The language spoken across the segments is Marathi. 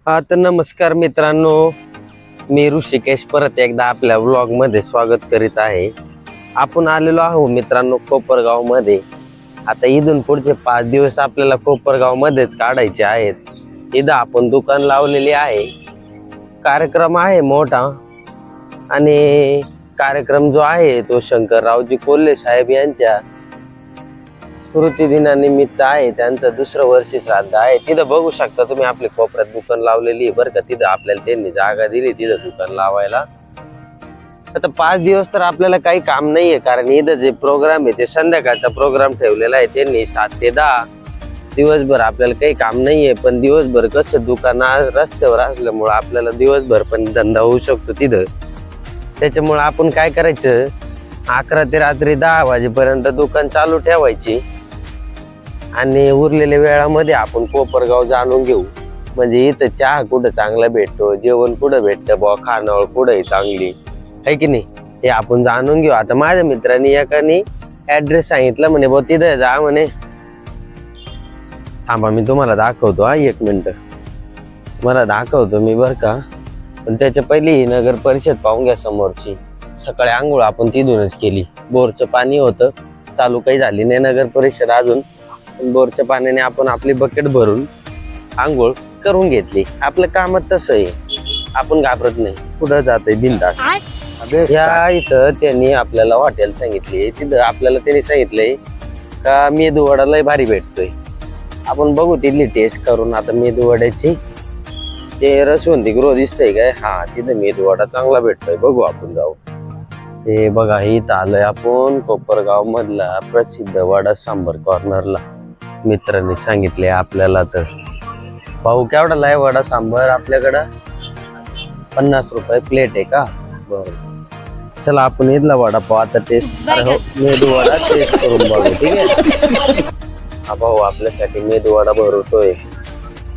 हा तर नमस्कार मित्रांनो, मी ऋषिकेश परत एकदा आपल्या व्लॉग मध्ये स्वागत करीत आहे। आपण आलेलो आहोत मित्रांनो कोपरगाव मध्ये। आता इथून पुढचे 5 दिवस आपल्याला कोपरगाव मध्येच काढायचे आहेत। इथं आपण दुकान लावलेले आहे। कार्यक्रम आहे मोठा आणि कार्यक्रम जो आहे तो शंकररावजी कोल्हे साहेब यांच्या स्मृती दिनानिमित्त आहे। त्यांचं दुसरं वर्षी श्राद्ध आहे। तिथं बघू शकता तुम्ही आपली कोपऱ्यात दुकान लावलेली आहे बरं का। तिथं आपल्याला त्यांनी जागा दिली तिथं दुकान लावायला। आता 5 दिवस तर आपल्याला काही काम नाहीये, कारण इथं जे प्रोग्राम आहे ते संध्याकाळचा प्रोग्राम ठेवलेला आहे त्यांनी 7 ते 10। दिवसभर आपल्याला काही काम नाहीये, पण दिवसभर कसं दुकान रस्त्यावर असल्यामुळे आपल्याला दिवसभर पण धंदा होऊ शकतो तिथं। त्याच्यामुळे आपण काय करायचं, 11 ते रात्री 10 वाजेपर्यंत दुकान चालू ठेवायची आणि उरलेल्या वेळामध्ये आपण कोपरगाव जाणून घेऊ। म्हणजे इथं चहा कुठं चांगला भेटतो, जेवण कुठं भेटतं बुवा, खानावळ कुठंही चांगली आहे की नाही, हे आपण जाणून घेऊ। आता माझ्या मित्रांनी एकाने ऍड्रेस सांगितलं, म्हणे बुवा तिथं जा म्हणे। थांबा मी तुम्हाला दाखवतो, हा 1 मिनिट मला दाखवतो मी बरं का। पण त्याच्या पहिली नगर परिषद पाहून घ्या समोरची। सकाळी आंघोळ आपण तिथूनच केली, बोरचं पाणी होतं, चालू काही झाली नाही नगर परिषद अजून, पण बोरच्या पाण्याने आपण आपली बकेट भरून आंघोळ करून घेतली। आपलं कामच तसं आहे, आपण घाबरत नाही, पुढं जातोय बिंदास। या इथं त्यांनी आपल्याला हॉटेल सांगितले, तिथं आपल्याला त्यांनी सांगितलंय का मेदू वडा लय भारी भेटतोय। आपण बघू तिथली टेस्ट करून आता मेदू वड्याची। ते रसवंती गृह दिसतंय काय, हा तिथं मेदू वडा चांगला भेटतोय, बघू आपण जाऊ। हे बघा इथं आलोय आपण कोपरगाव मधला प्रसिद्ध वडा सांबर कॉर्नरला। मित्रांनी सांगितले आपल्याला। तर पाहू केवढा आहे वडा सांबर आपल्याकडं, 50 रुपये प्लेट आहे का? बरं चला आपण इथला वडापाव आता टेस्ट मेदू वडा टेस्ट करून बघू, ठीक आहे। हा भाऊ आपल्यासाठी मेदू वडा भरवतोय,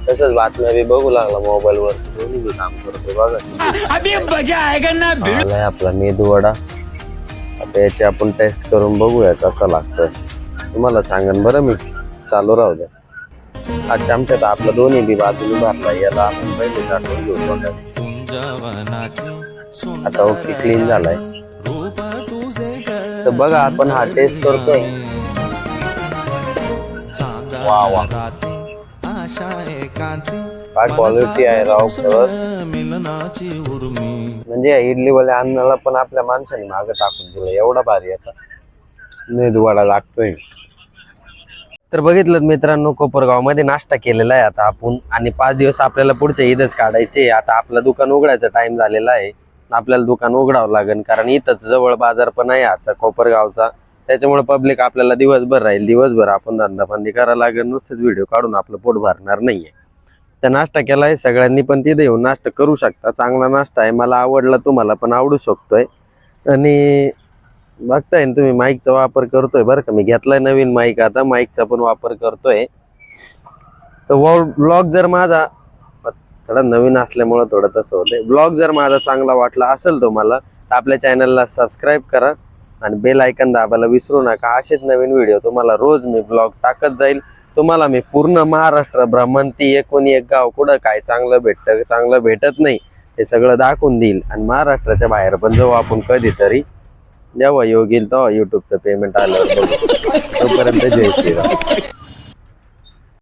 तसंच बातम्या बी बघू लागला मोबाईल वर, दोन्ही बी काम करतोय बघा। आलाय आपला मेदू वडा, आता याची आपण टेस्ट करून बघूया कसा लागतोय। तुम्हाला सांगन बरं मी, चालू राहू द्या। आज चमच्यात आपला दोन्ही बी बाजूने भरला, याला आपण पहिले टाकून घेऊ बघा। आता ओके क्लीन झालाय। तर बघा आपण हा टेस्ट करतोय, वा वा काय क्वालिटी आहे राव खरंच। म्हणजे इडली वाल्या अन्नाला पण आपल्या माणसाने मागं टाकून दिलं, एवढा भारी आता मेदू वडा लागतोय। तर बघितलं मित्रांनो कोपरगाव मध्ये नाश्ता केलेला आहे आता आपण, आणि 5 दिवस आपल्याला पुढचे ईदच काढायचे। आता आपलं दुकान उघडायचा टाइम झालेला आहे, आपल्याला दुकान उघडावं लागेल, कारण इथंच जवळ बाजार पण आहे आजचा कोपरगावचा। त्याच्यामुळे पब्लिक आपल्याला दिवसभर राहील, दिवसभर आपण धंदापांडी करायला लागेल, नुसतेच व्हिडिओ काढून आपलं पोट भरणार नाहीये। तर नाश्ता केलाय सगळ्यांनी, पण तिथे येऊन नाश्ता करू शकता, चांगला नाश्ता आहे, मला आवडला, तुम्हाला पण आवडू शकतोय। आणि बघताय ना तुम्ही माईकचा वापर करतोय बरं का, मी घेतलाय नवीन माईक, आता माईकचा पण वापर करतोय। तर व्लॉग जर माझा थोडा नवीन असल्यामुळे थोडं तसं होतंय, ब्लॉग जर माझा चांगला वाटला असेल तुम्हाला तर आपल्या चॅनलला सबस्क्राईब करा आणि बेल आयकन दाबायला विसरू नका। असेच नवीन व्हिडिओ तुम्हाला रोज मी ब्लॉग टाकत जाईल। तुम्हाला मी पूर्ण महाराष्ट्र भ्रमंती, एकूण एक गाव कुठं काय चांगलं भेटतं चांगलं भेटत नाही हे सगळं दाखवून देईल। आणि महाराष्ट्राच्या बाहेर पण जाऊ आपण कधीतरी, जेव्हा योग येईल तेव्हा युट्यूबचं पेमेंट आल्यावर बघू। तोपर्यंत जय श्रीराम।